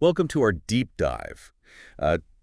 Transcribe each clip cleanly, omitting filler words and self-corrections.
Welcome to our deep dive.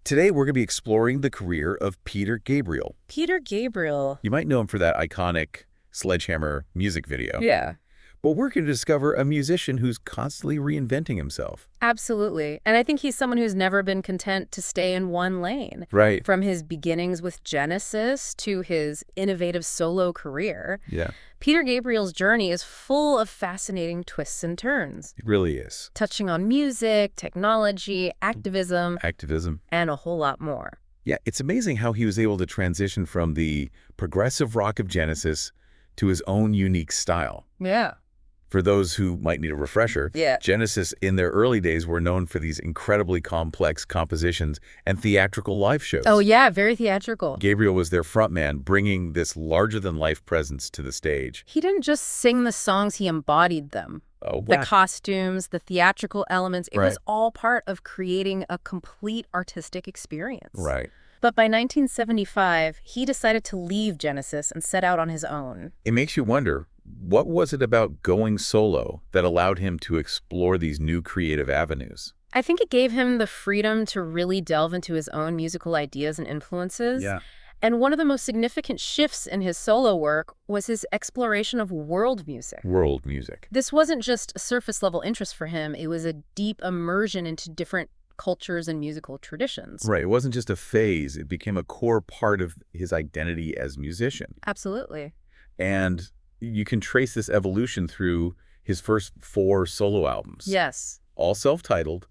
Today we're going to be exploring the career of Peter Gabriel. Peter Gabriel. You might know him for that iconic Sledgehammer music video. Yeah, But we're going to discover a musician who's constantly reinventing himself. absolutely. And I think he's someone who's never been content to stay in one lane. Right. From his beginnings with Genesis to his innovative solo career, Yeah, Peter Gabriel's journey is full of fascinating twists and turns, it really is. touching on music, technology, activism, Activism. and a whole lot more. Yeah, it's amazing how he was able to transition from the progressive rock of Genesis to his own unique style. Yeah. For those who might need a refresher, Yeah. Genesis in their early days were known for these incredibly complex compositions and theatrical live shows. Oh, yeah, very theatrical. Gabriel was their frontman, bringing this larger-than-life presence to the stage. He didn't just sing the songs, he embodied them. Oh, The wow. costumes, the theatrical elements, it was Right. all part of creating a complete artistic experience. Right. But by 1975, he decided to leave Genesis and set out on his own. It makes you wonder, what was it about going solo that allowed him to explore these new creative avenues? I think it gave him the freedom to really delve into his own musical ideas and influences. And one of the most significant shifts in his solo work was his exploration of world music. World music. This wasn't just a surface-level interest for him, it was a deep immersion into different cultures and musical traditions. Right. It wasn't just a phase. It became a core part of his identity as musician. Absolutely. And you can trace this evolution through his first 4 solo albums. Yes. All self-titled,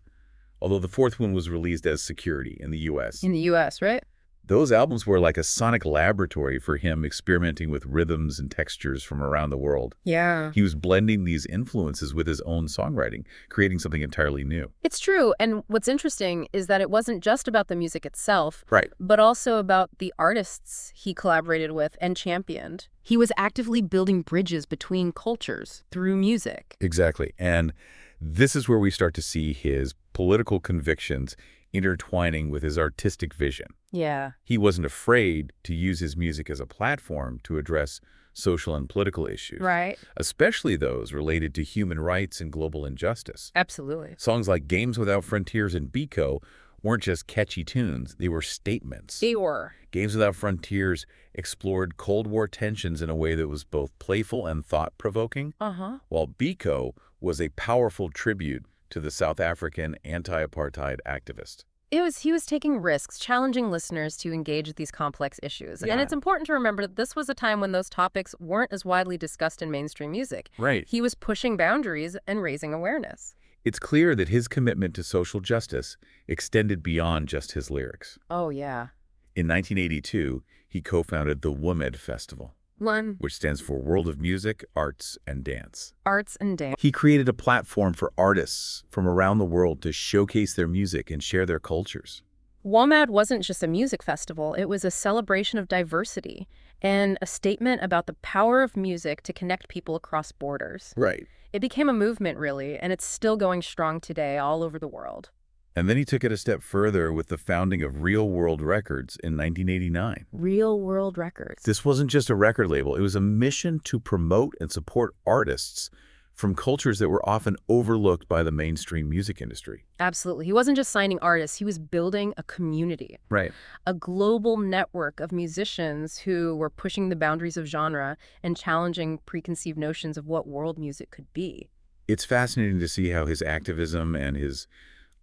although the 4th one was released as Security in the U.S. In the U.S., right? Those albums were like a sonic laboratory for him, experimenting with rhythms and textures from around the world. Yeah. He was blending these influences with his own songwriting, creating something entirely new. It's true. And what's interesting is that it wasn't just about the music itself, Right. but also about the artists he collaborated with and championed. He was actively building bridges between cultures through music. Exactly. And this is where we start to see his political convictions intertwining with his artistic vision. Yeah. He wasn't afraid to use his music as a platform to address social and political issues, Right. especially those related to human rights and global injustice. Absolutely. Songs like Games Without Frontiers and Biko weren't just catchy tunes, they were statements. They were. Games Without Frontiers explored Cold War tensions in a way that was both playful and thought-provoking, Uh-huh. while Biko was a powerful tribute to the South African anti-apartheid activist. He was taking risks, challenging listeners to engage with these complex issues. Yeah. And it's important to remember that this was a time when those topics weren't as widely discussed in mainstream music. Right. He was pushing boundaries and raising awareness. It's clear that his commitment to social justice extended beyond just his lyrics. Oh, yeah. In 1982, he co-founded the WOMAD Festival, One, which stands for World of Music, Arts, and Dance. arts and dance. He created a platform for artists from around the world to showcase their music and share their cultures. WOMAD wasn't just a music festival, it was a celebration of diversity and a statement about the power of music to connect people across borders. Right. It became a movement, really, and it's still going strong today all over the world. And then he took it a step further with the founding of Real World Records in 1989. Real World Records. This wasn't just a record label. It was a mission to promote and support artists from cultures that were often overlooked by the mainstream music industry. Absolutely. He wasn't just signing artists, he was building a community, Right. a global network of musicians who were pushing the boundaries of genre and challenging preconceived notions of what world music could be. It's fascinating to see how his activism and his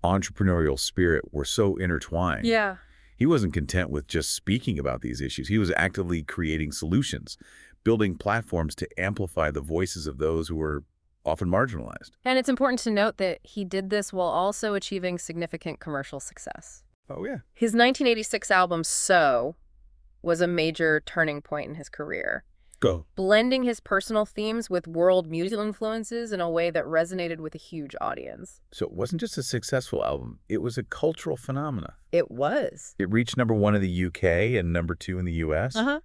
entrepreneurial spirit were so intertwined. Yeah. He wasn't content with just speaking about these issues. He was actively creating solutions, building platforms to amplify the voices of those who were often marginalized. And it's important to note that he did this while also achieving significant commercial success. Oh, yeah. His 1986 album, So, was a major turning point in his career, Go. blending his personal themes with world music influences in a way that resonated with a huge audience. So it wasn't just a successful album. It was a cultural phenomenon. It was. It reached #1 in the UK and #2 in the US. Uh-huh.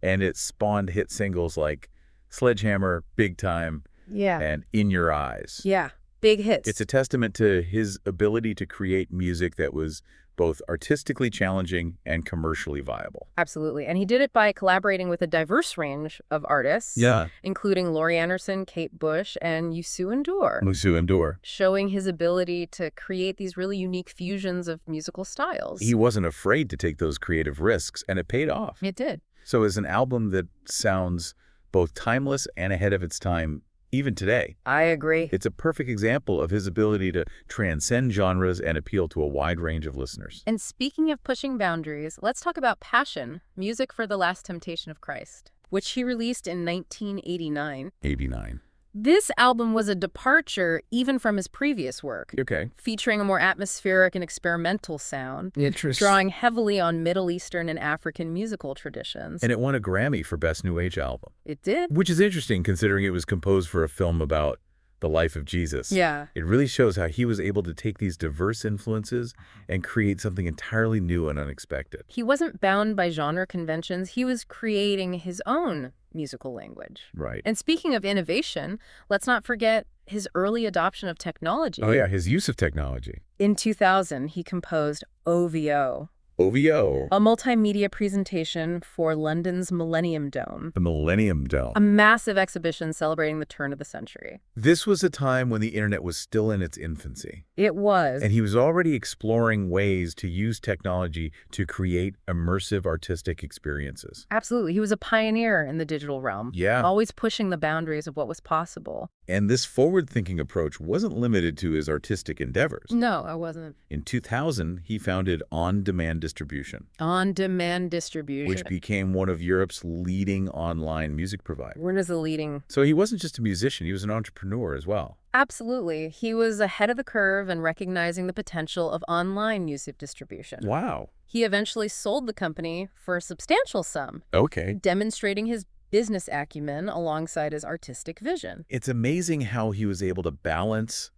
And it spawned hit singles like Sledgehammer, Big Time, Yeah. and In Your Eyes. Yeah. big hits. It's a testament to his ability to create music that was both artistically challenging and commercially viable. Absolutely. And he did it by collaborating with a diverse range of artists, including Laurie Anderson, Kate Bush, and Youssou N'Dour. Showing his ability to create these really unique fusions of musical styles. He wasn't afraid to take those creative risks, and it paid off. It did. So it's an album that sounds both timeless and ahead of its time, even today. I agree. It's a perfect example of his ability to transcend genres and appeal to a wide range of listeners. And speaking of pushing boundaries, let's talk about Passion, music for the Last Temptation of Christ, which he released in 1989. This album was a departure even from his previous work. Okay. Featuring a more atmospheric and experimental sound. Interesting. Drawing heavily on Middle Eastern and African musical traditions. And it won a Grammy for Best New Age Album. It did. Which is interesting considering it was composed for a film about the life of Jesus. Yeah. It really shows how he was able to take these diverse influences and create something entirely new and unexpected. He wasn't bound by genre conventions. He was creating his own musical language. Right. And speaking of innovation, let's not forget his early adoption of technology. Oh, yeah, his use of technology. In 2000, he composed OVO. OVO. A multimedia presentation for London's Millennium Dome. The Millennium Dome. A massive exhibition celebrating the turn of the century. This was a time when the internet was still in its infancy. It was. And he was already exploring ways to use technology to create immersive artistic experiences. Absolutely. He was a pioneer in the digital realm. Yeah. Always pushing the boundaries of what was possible. And this forward-thinking approach wasn't limited to his artistic endeavors. No, it wasn't. In 2000, he founded On-Demand Distribution. On-Demand Distribution. Which became one of Europe's leading online music providers. When is the leading? So he wasn't just a musician, he was an entrepreneur as well. Absolutely. He was ahead of the curve in recognizing the potential of online music distribution. Wow. He eventually sold the company for a substantial sum. Okay. Demonstrating his business acumen alongside his artistic vision. It's amazing how he was able to balance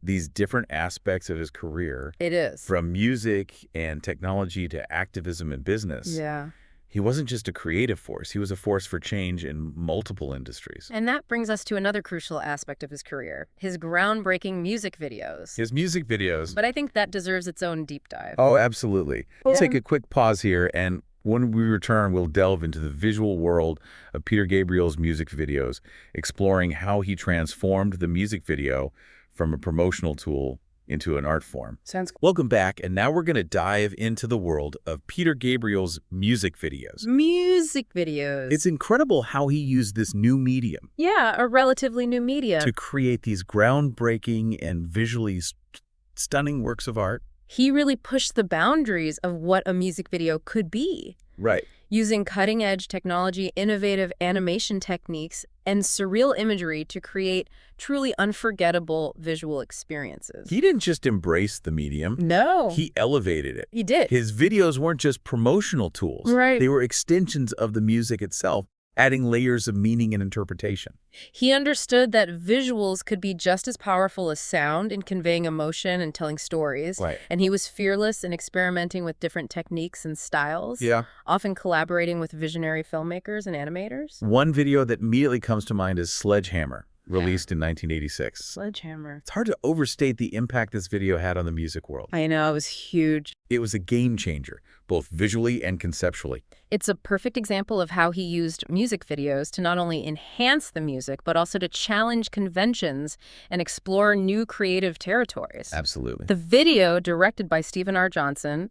these different aspects of his career. It is. From music and technology to activism and business. Yeah. He wasn't just a creative force. He was a force for change in multiple industries. And that brings us to another crucial aspect of his career, his groundbreaking music videos. His music videos. But I think that deserves its own deep dive. Oh, absolutely. We'll take a quick pause here, and when we return, we'll delve into the visual world of Peter Gabriel's music videos, exploring how he transformed the music video from a promotional tool into an art form. Sounds cool. Welcome back, and now we're going to dive into the world of Peter Gabriel's music videos. Music videos. It's incredible how he used this new medium. Yeah, a relatively new medium. To create these groundbreaking and visually stunning works of art. He really pushed the boundaries of what a music video could be. Right. Using cutting-edge technology, innovative animation techniques, and surreal imagery to create truly unforgettable visual experiences. He didn't just embrace the medium. No. He elevated it. He did. His videos weren't just promotional tools. Right. They were extensions of the music itself, adding layers of meaning and interpretation. He understood that visuals could be just as powerful as sound in conveying emotion and telling stories. Right. And he was fearless in experimenting with different techniques and styles. Yeah. Often collaborating with visionary filmmakers and animators. One video that immediately comes to mind is Sledgehammer, released in 1986. Sledgehammer. It's hard to overstate the impact this video had on the music world. I know, it was huge. It was a game changer, both visually and conceptually. It's a perfect example of how he used music videos to not only enhance the music, but also to challenge conventions and explore new creative territories. Absolutely. The video, directed by Stephen R. Johnson,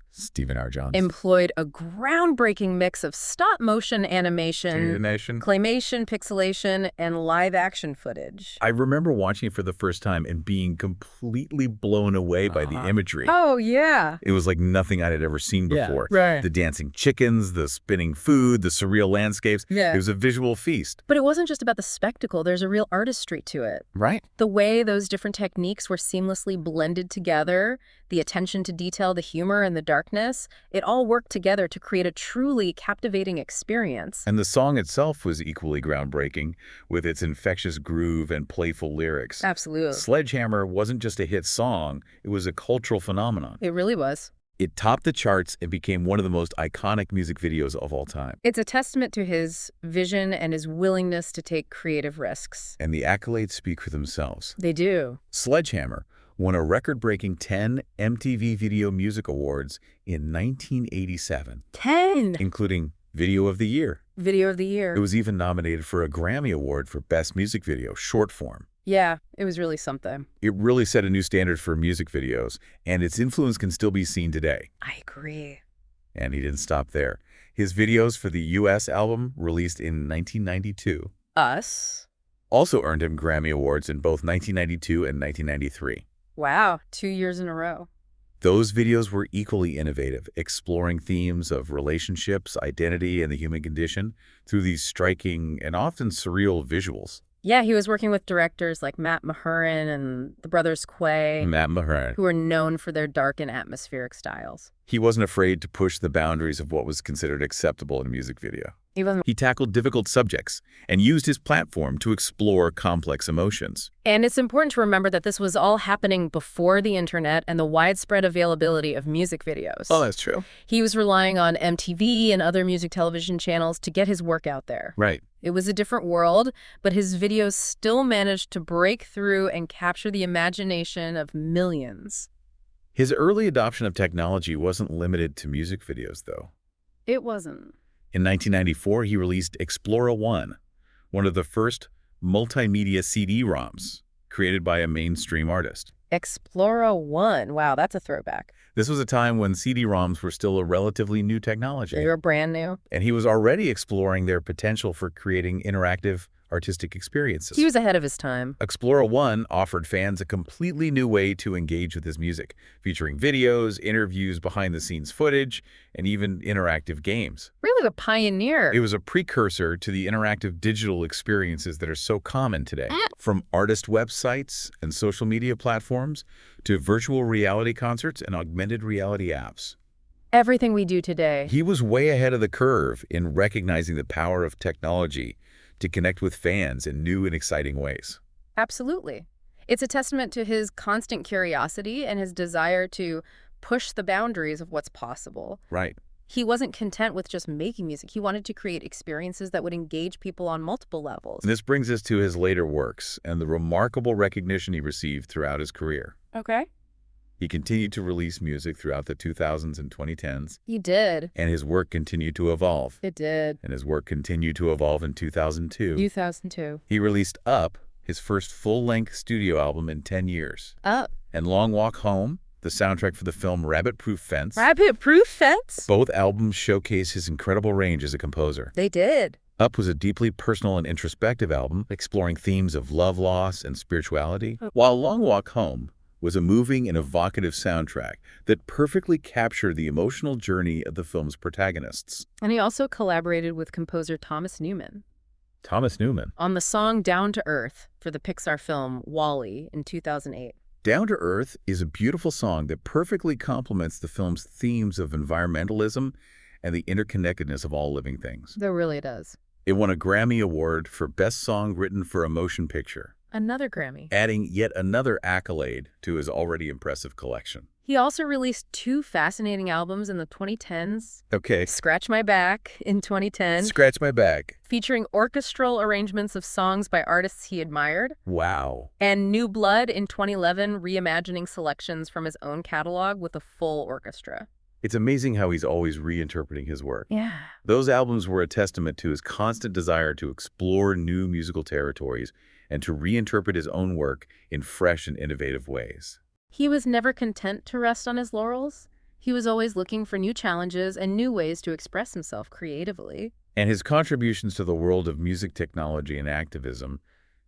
employed a groundbreaking mix of stop-motion animation, claymation, pixelation, and live-action footage. I remember watching it for the first time and being completely blown away by the imagery. Oh, yeah. It was like nothing I had ever seen before. Right. The dancing chickens, the spinning food, the surreal landscapes. Yeah. It was a visual feast. But it wasn't just about the spectacle. There's a real artistry to it. Right. The way those different techniques were seamlessly blended together, the attention to detail, the humor, and the darkness, it all worked together to create a truly captivating experience. And the song itself was equally groundbreaking, with its infectious groove and playful lyrics. Absolutely. Sledgehammer wasn't just a hit song, it was a cultural phenomenon. It really was. It topped the charts and became one of the most iconic music videos of all time. It's a testament to his vision and his willingness to take creative risks. And the accolades speak for themselves. They do. Sledgehammer won a record-breaking 10 MTV Video Music Awards in 1987. 10! Including Video of the Year. Video of the Year. It was even nominated for a Grammy Award for Best Music Video, short form. Yeah, it was really something. It really set a new standard for music videos, and its influence can still be seen today. I agree. And he didn't stop there. His videos for the U.S. album, released in 1992, Us, also earned him Grammy Awards in both 1992 and 1993. Wow, 2 years in a row. Those videos were equally innovative, exploring themes of relationships, identity, and the human condition through these striking and often surreal visuals. Yeah, he was working with directors like Matt Mahurin and the brothers Quay, who are known for their dark and atmospheric styles. He wasn't afraid to push the boundaries of what was considered acceptable in a music video. He tackled difficult subjects and used his platform to explore complex emotions. And it's important to remember that this was all happening before the internet and the widespread availability of music videos. Oh, that's true. He was relying on MTV and other music television channels to get his work out there. Right. It was a different world, but his videos still managed to break through and capture the imagination of millions. His early adoption of technology wasn't limited to music videos, though. It wasn't. In 1994, he released Explora One, one of the first multimedia CD-ROMs created by a mainstream artist. Explora One. Wow, that's a throwback. This was a time when CD-ROMs were still a relatively new technology. They were brand new. And he was already exploring their potential for creating interactive artistic experiences. He was ahead of his time. Explora One offered fans a completely new way to engage with his music, featuring videos, interviews, behind-the-scenes footage, and even interactive games. Really a pioneer. It was a precursor to the interactive digital experiences that are so common today. From artist websites and social media platforms to virtual reality concerts and augmented reality apps. Everything we do today. He was way ahead of the curve in recognizing the power of technology to connect with fans in new and exciting ways. Absolutely. It's a testament to his constant curiosity and his desire to push the boundaries of what's possible. Right. He wasn't content with just making music. He wanted to create experiences that would engage people on multiple levels. And this brings us to his later works and the remarkable recognition he received throughout his career. Okay. He continued to release music throughout the 2000s and 2010s. He did. And his work continued to evolve. It did. And his work continued to evolve in 2002. 2002. He released Up, his first full-length studio album in 10 years. Up. And Long Walk Home, the soundtrack for the film Rabbit Proof Fence. Rabbit Proof Fence? Both albums showcase his incredible range as a composer. They did. Up was a deeply personal and introspective album, exploring themes of love loss and spirituality, while Long Walk Home was a moving and evocative soundtrack that perfectly captured the emotional journey of the film's protagonists. And he also collaborated with composer Thomas Newman. Thomas Newman? On the song Down to Earth for the Pixar film WALL-E in 2008. Down to Earth is a beautiful song that perfectly complements the film's themes of environmentalism and the interconnectedness of all living things. That really does. It won a Grammy Award for Best Song Written for a Motion Picture. Another Grammy. Adding yet another accolade to his already impressive collection. He also released 2 fascinating albums in the 2010s. Okay. Scratch My Back in 2010. Scratch My Back. Featuring orchestral arrangements of songs by artists he admired. Wow. And New Blood in 2011, reimagining selections from his own catalog with a full orchestra. It's amazing how he's always reinterpreting his work. Yeah. Those albums were a testament to his constant desire to explore new musical territories and to reinterpret his own work in fresh and innovative ways. He was never content to rest on his laurels. He was always looking for new challenges and new ways to express himself creatively. And his contributions to the world of music technology and activism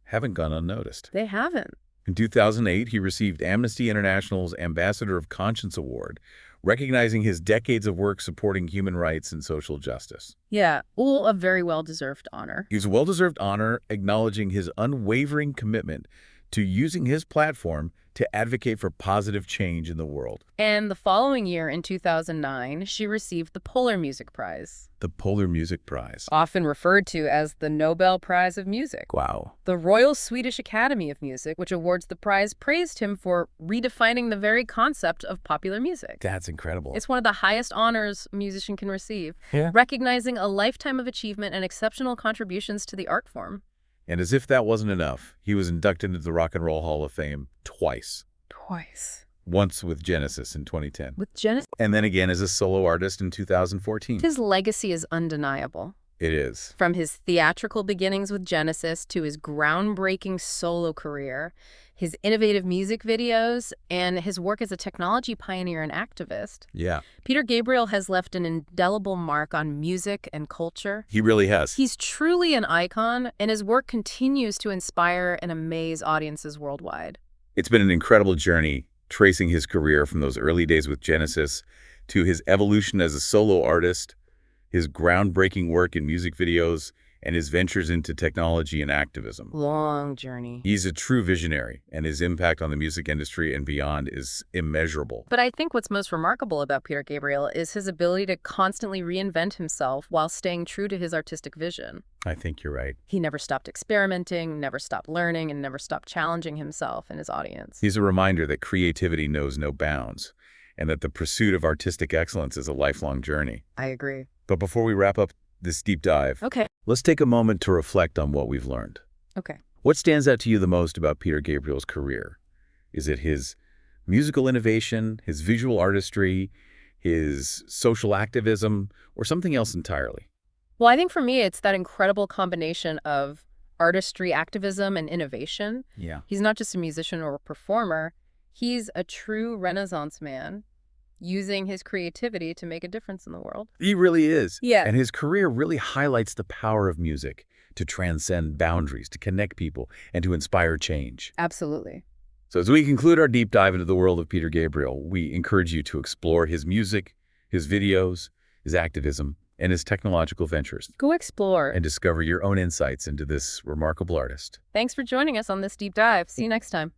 haven't gone unnoticed. They haven't. In 2008, he received Amnesty International's Ambassador of Conscience Award, recognizing his decades of work supporting human rights and social justice. Yeah, all a very well-deserved honor. It was a well-deserved honor, acknowledging his unwavering commitment to using his platform to advocate for positive change in the world. And the following year, in 2009, she received the Polar Music Prize. The Polar Music Prize. Often referred to as the Nobel Prize of Music. Wow. The Royal Swedish Academy of Music, which awards the prize, praised him for redefining the very concept of popular music. That's incredible. It's one of the highest honors a musician can receive, Yeah. recognizing a lifetime of achievement and exceptional contributions to the art form. And as if that wasn't enough, he was inducted into the Rock and Roll Hall of Fame twice. Twice. Once with Genesis in 2010. With Genesis? And then again as a solo artist in 2014. His legacy is undeniable. It is. From his theatrical beginnings with Genesis to his groundbreaking solo career, his innovative music videos, and his work as a technology pioneer and activist. Yeah. Peter Gabriel has left an indelible mark on music and culture. He really has. He's truly an icon, and his work continues to inspire and amaze audiences worldwide. It's been an incredible journey, tracing his career from those early days with Genesis to his evolution as a solo artist, his groundbreaking work in music videos, and his ventures into technology and activism. Long journey. He's a true visionary, and his impact on the music industry and beyond is immeasurable. But I think what's most remarkable about Peter Gabriel is his ability to constantly reinvent himself while staying true to his artistic vision. I think you're right. He never stopped experimenting, never stopped learning, and never stopped challenging himself and his audience. He's a reminder that creativity knows no bounds, and that the pursuit of artistic excellence is a lifelong journey. I agree. But before we wrap up this deep dive, Okay. let's take a moment to reflect on what we've learned. Okay. What stands out to you the most about Peter Gabriel's career? Is it his musical innovation, his visual artistry, his social activism, or something else entirely? Well, I think for me, it's that incredible combination of artistry, activism, and innovation. Yeah. He's not just a musician or a performer. He's a true Renaissance man, using his creativity to make a difference in the world. He really is. Yeah. And his career really highlights the power of music to transcend boundaries, to connect people, and to inspire change. Absolutely. So as we conclude our deep dive into the world of Peter Gabriel, we encourage you to explore his music, his videos, his activism, and his technological ventures. Go explore. And discover your own insights into this remarkable artist. Thanks for joining us on this deep dive. See you next time.